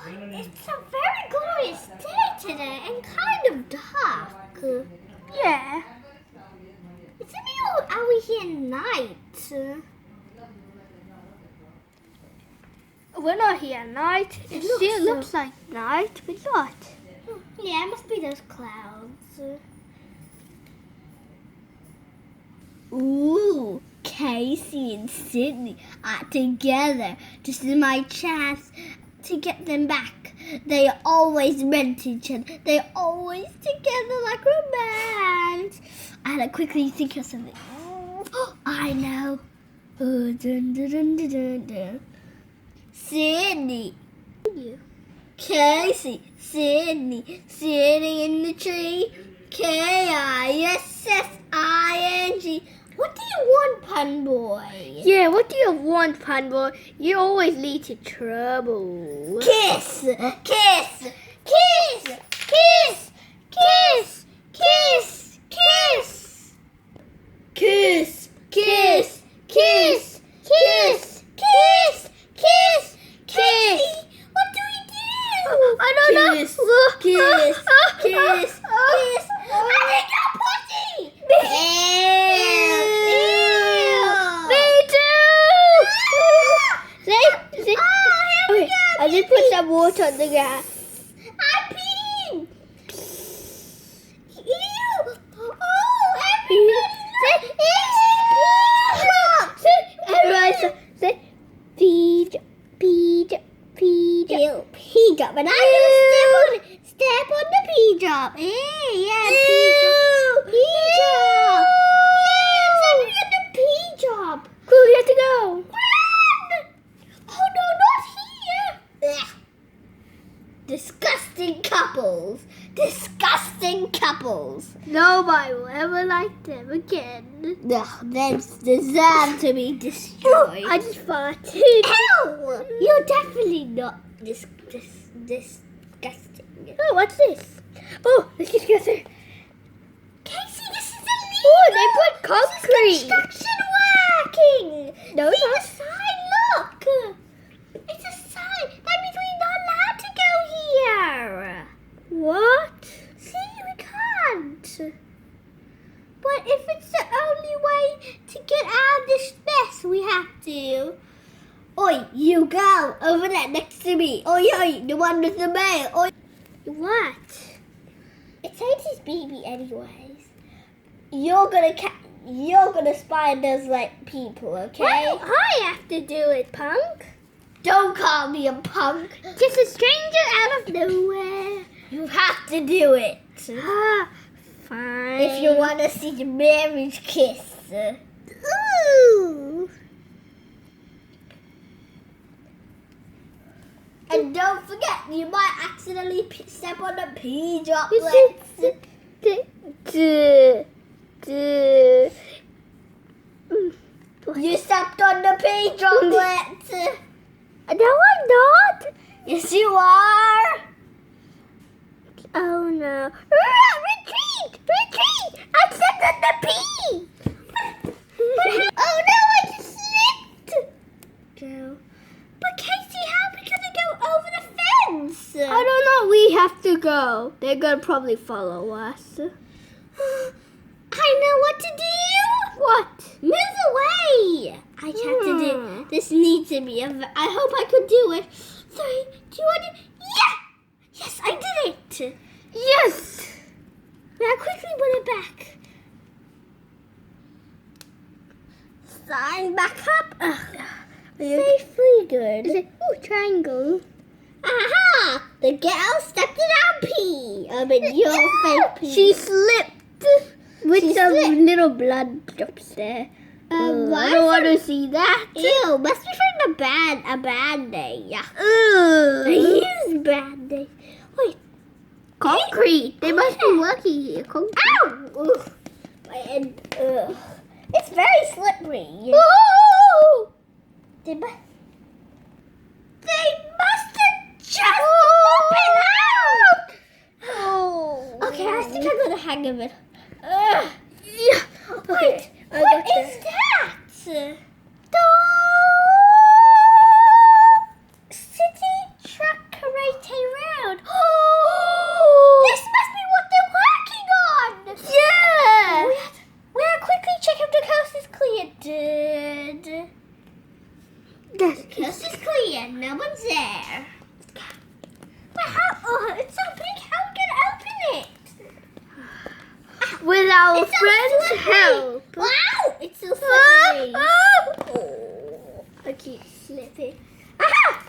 It's a very glorious day today and kind of dark. Yeah. It's a bit are we here night? We're not here at night. It still looks like night, but not. Yeah, it must be those clouds. Ooh, Casey and Sydney are together. This is my chance to get them back. They always meant each other. They're always together like romance. I had to quickly think of something. Oh, I know. Dun, dun, dun, dun, dun, dun. Sydney. Casey, Sydney, sitting in the tree. Kisssing. What do you want, Pun Boy? Yeah, what do you want, Pun Boy? You always lead to trouble. Kiss, kiss, kiss, kiss, kiss, kiss, kiss. Kiss, kiss, kiss, kiss, kiss, kiss, kiss. What do we do? I don't know. Kiss, kiss, kiss, kiss. I think you're pussy. Okay, I just put some water on the grass. I'm peeing. Ew. Oh, everybody. Everyone say, pee drop. Pee drop. And I'm going to step on the pee drop. Yeah, pee drop. Pee drop. Yeah, stepping on the pee drop. Cool, we have to go. Run! Oh no, not here! Ugh. Disgusting couples. Disgusting couples. Nobody will ever like them again. Ugh, they deserve to be destroyed. I just farted. Ew! You're definitely not disgusting. Oh, what's this? Oh, let's just go through. Casey, this is illegal! Oh, they put concrete. This is construction working! No, it's See not. the sign, look! It's a sign. That means we're not allowed to go here. What? See, we can't. But if it's the only way to get out of this mess, we have to. Oi, you go over there next to me. Oi, the one with the mail. Oi. What? It's Auntie's baby anyways. You're gonna spy on those like people, okay? Why do I have to do it, punk? Don't call me a punk. Just a stranger out of nowhere. You have to do it. Ah, fine. If you want to see the marriage kiss. Ooh. And don't forget, you might accidentally step on the pea You droplets. You stepped on the pea droplets. No, I'm not. Yes, you are. Oh no. Retreat! Retreat! I stepped on the pea! Oh no, I just slipped. Go. But Casey, how are we going to go over the fence? I don't know. We have to go. They're gonna probably follow us. I know what to do. What? Move away. I have to do. This needs to be. I hope I could do it. 3, 2, 1. Yeah. Yes, I did it. Yes! Now quickly put it back. Sign back up. Safely good. Oh, triangle. Aha! The girl stepped in our pee. I mean, your fake pee. She slipped with She some slipped. little blood drops there. Why I don't is want to see that. Ew, must be from a bad day. Yeah. Ugh. I use bad day. Wait. Concrete. They must be working here. Concrete. Ow! Ugh. And, it's very slippery. Oh! They must have just opened out! Oh. Okay, I think I'm gonna hang of it. Yeah. Wait, I what got is that? City truck straight around. Oh! This must be what they're working on! Yeah! We'll quickly check if the coast is clear. The coast is clear. No one's there. But how? Oh, it's so big. How are we gonna open it? With our It's so friends' slippery. help. Wow! It's so slippery. Oh, I keep slipping. Aha!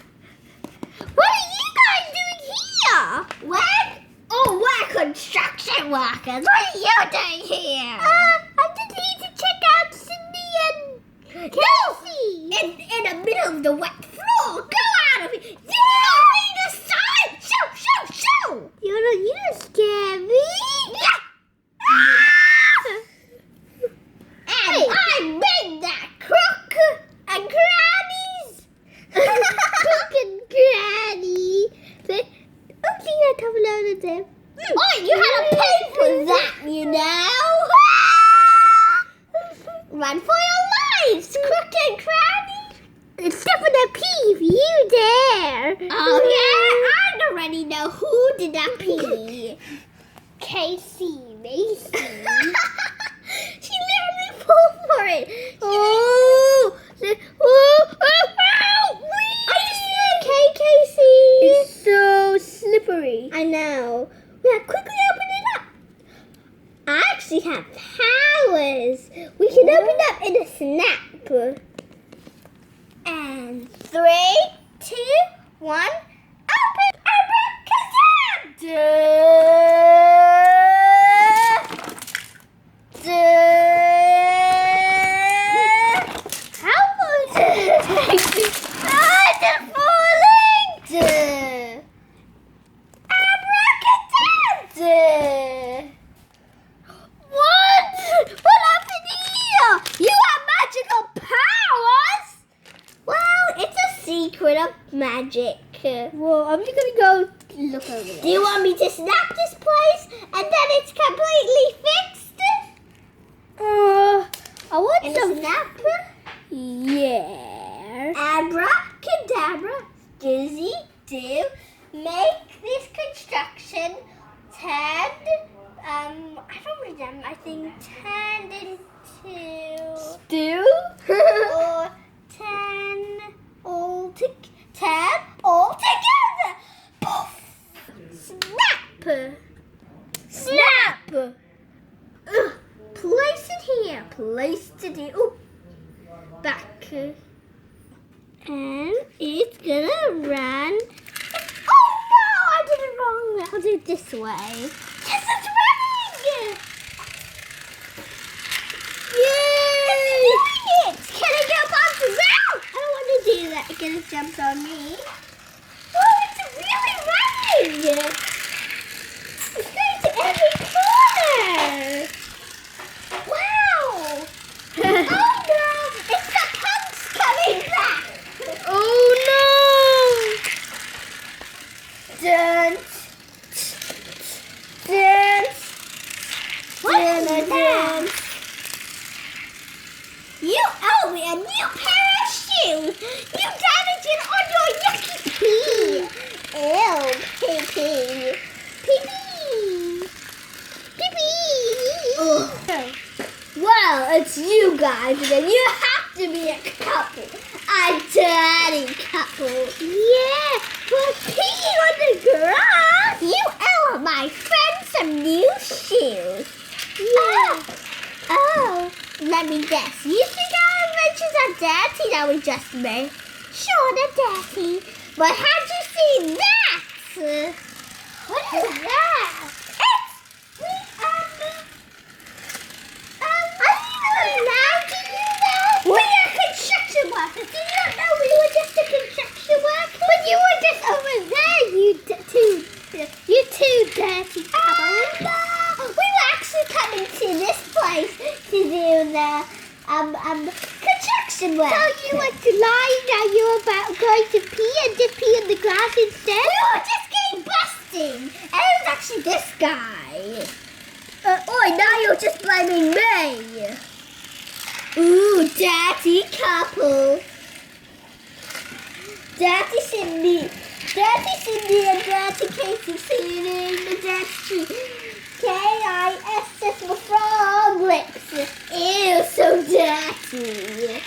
What are you guys doing here? What? Oh, we're construction workers. What are you doing here? I just need to check out Cindy and Kelsey. In the middle of the wet floor. Go out of here. You don't need a sign. Shoo. You scare me? Yeah. And I made that crook and grannies. Cook and Granny. Oopsie, I have a load of them. Oh, you had to pay for that, you know. Run for your lives, crook and granny. Step on the pee if you dare. Oh yeah, I already know who did that pee. Casey Macy. She literally pulled for it. Oh! Are you still okay, Casey? It's so slippery. I know. We have quickly open it up. I actually have powers. We can open up in a snap. And 3, 2, 1, open. How long did it take me? They're falling! Abracadabra! What happened here? You have magical powers? Well, it's a secret of magic. Well, I'm just gonna go look over there. Do you want me to snap this place and then it's completely fixed? I want In some. a snap? Yeah. Abracadabra, Dizzy, do make this construction turned, I don't remember, I think turned into, Stew? or turn all together. Poof! Snap! Snap! Ugh. Place it here. Place it here. Ooh. Back. And it's gonna run. Oh no! I did it wrong. I'll do it this way. Yes, it's running! Yay! It's doing it! Can I jump off the ground? I don't want to do that. It's gonna jump on me. Oh, it's really running! It's going to every corner! Wow! Oh no! It's the punks coming back! Oh no! Dance! Dance! What is that? You owe me a new pair of shoes! You damaged it on your yucky pee! Ew, pee-pee. Pee-pee! Pee-pee! Well, it's you guys again. You have to be a couple. A dirty couple. Yeah, for peeing on the grass. You owe my friend some new shoes. Yeah. Oh, let me guess. You think our adventures are dirty that we just made? Sure, they're dirty. But had you seen that? What is that? We are construction workers. Did you not know we were just a construction worker? But you were just over there, you two dirty couple. We were actually coming to this place to do the construction work. So you were lying that you were about going to pee and just pee on the grass instead? We were just getting busted, and it was actually this guy. Now you're just blaming me. Ooh, dirty couple. Dirty Cindy Dirty Cindy and Dirty Casey sitting in the dirty street. K-I-S just for frog lips. Ew, so dirty.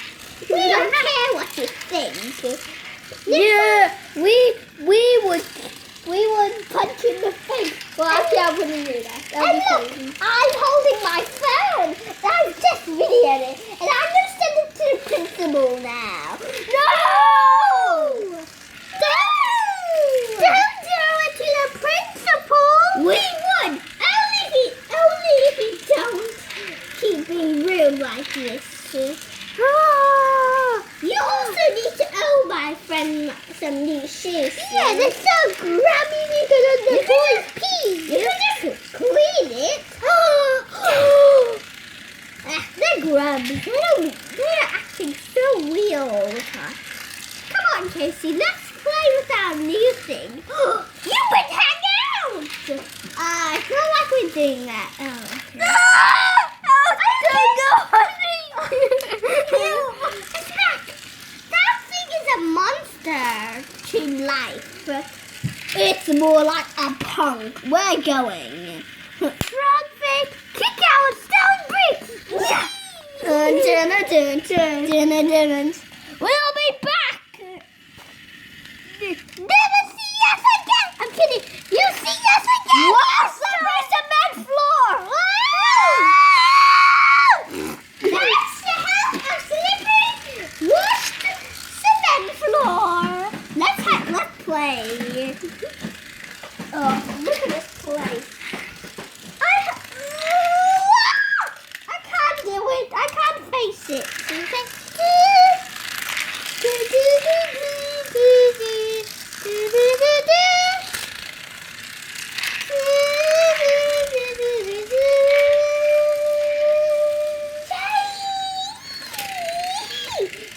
We don't care what you think. Yeah, we would punch in the face. Well, actually, I wouldn't do that. And look, I'm holding my phone. I've just videoed it, and I'm going to send it to the principal now. No! Don't do it to the principal. We would. Only if he don't keep being rude like this. You also need to owe my friend some new shoes. Yeah, they're so grubby because of the boy's pee. You can just clean it. They're grubby. They're acting so weird all the time. Come on, Casey, let's play with our new thing. You would hang out. I feel like we're doing that. Oh, okay. Attack! That thing is a monster to life. It's more like a punk. We're going. Frog face, kick our stone bricks. We'll be back. Never see us again. I'm kidding. You see us again. Wow, slippery cement floor. That's to help a slippery washed cement floor. Let's play. Oh, look at this place. I can't do it. I can't face it. Okay.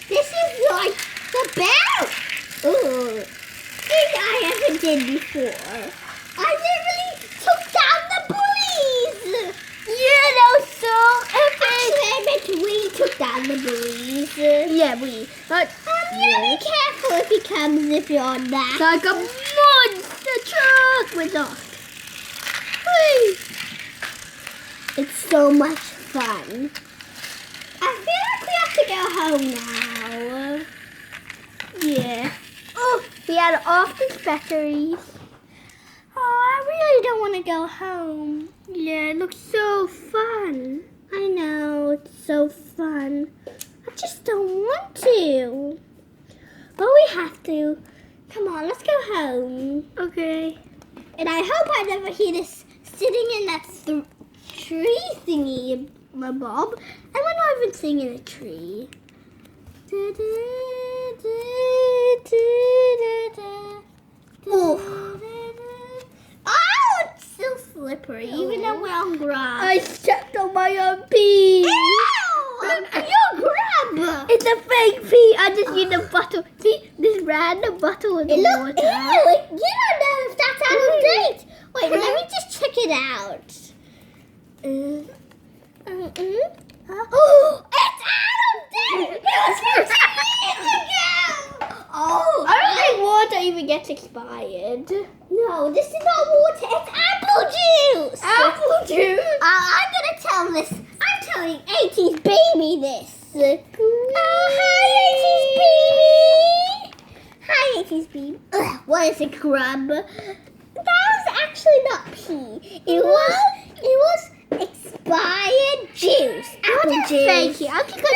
This is like the bell. Ooh, thing I haven't did before. I literally took down the bullies. Yeah, that was so epic. Actually, I meant we took down the bullies. Yeah, but Be careful if he comes if you're on that. like a monster truck with us. It's so much fun. I feel like we have to go home now. Yeah. Oh, we had off these batteries. Oh, I really don't want to go home. Yeah, it looks so fun. I know, it's so fun. I just don't want to. But we have to. Come on, let's go home. Okay. And I hope I never hear this sitting in that tree thingy, my Bob. And we're not even sitting in a tree. Oh, it's still slippery, even though we're on grass. I stepped on my own pee. Ew! Your grab! It's a fake pee. I just need a bottle. See, this random bottle with Ew, you water. don't know if that's out of date. Wait, let me just check it out. Oh, it's out of date! It was 15 years ago! Oh, I don't think water even gets expired. no, this is not water, it's apple juice! Apple juice? I'm gonna tell this. I'm telling 80s baby this. Oh, hi, 80s baby. Hi, 80s baby. Ugh, what is a grub? That was actually not pee. It was expired juice. Apple juice. Thank you. I'm just gonna.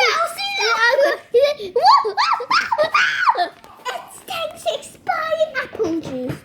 It's expired apple juice.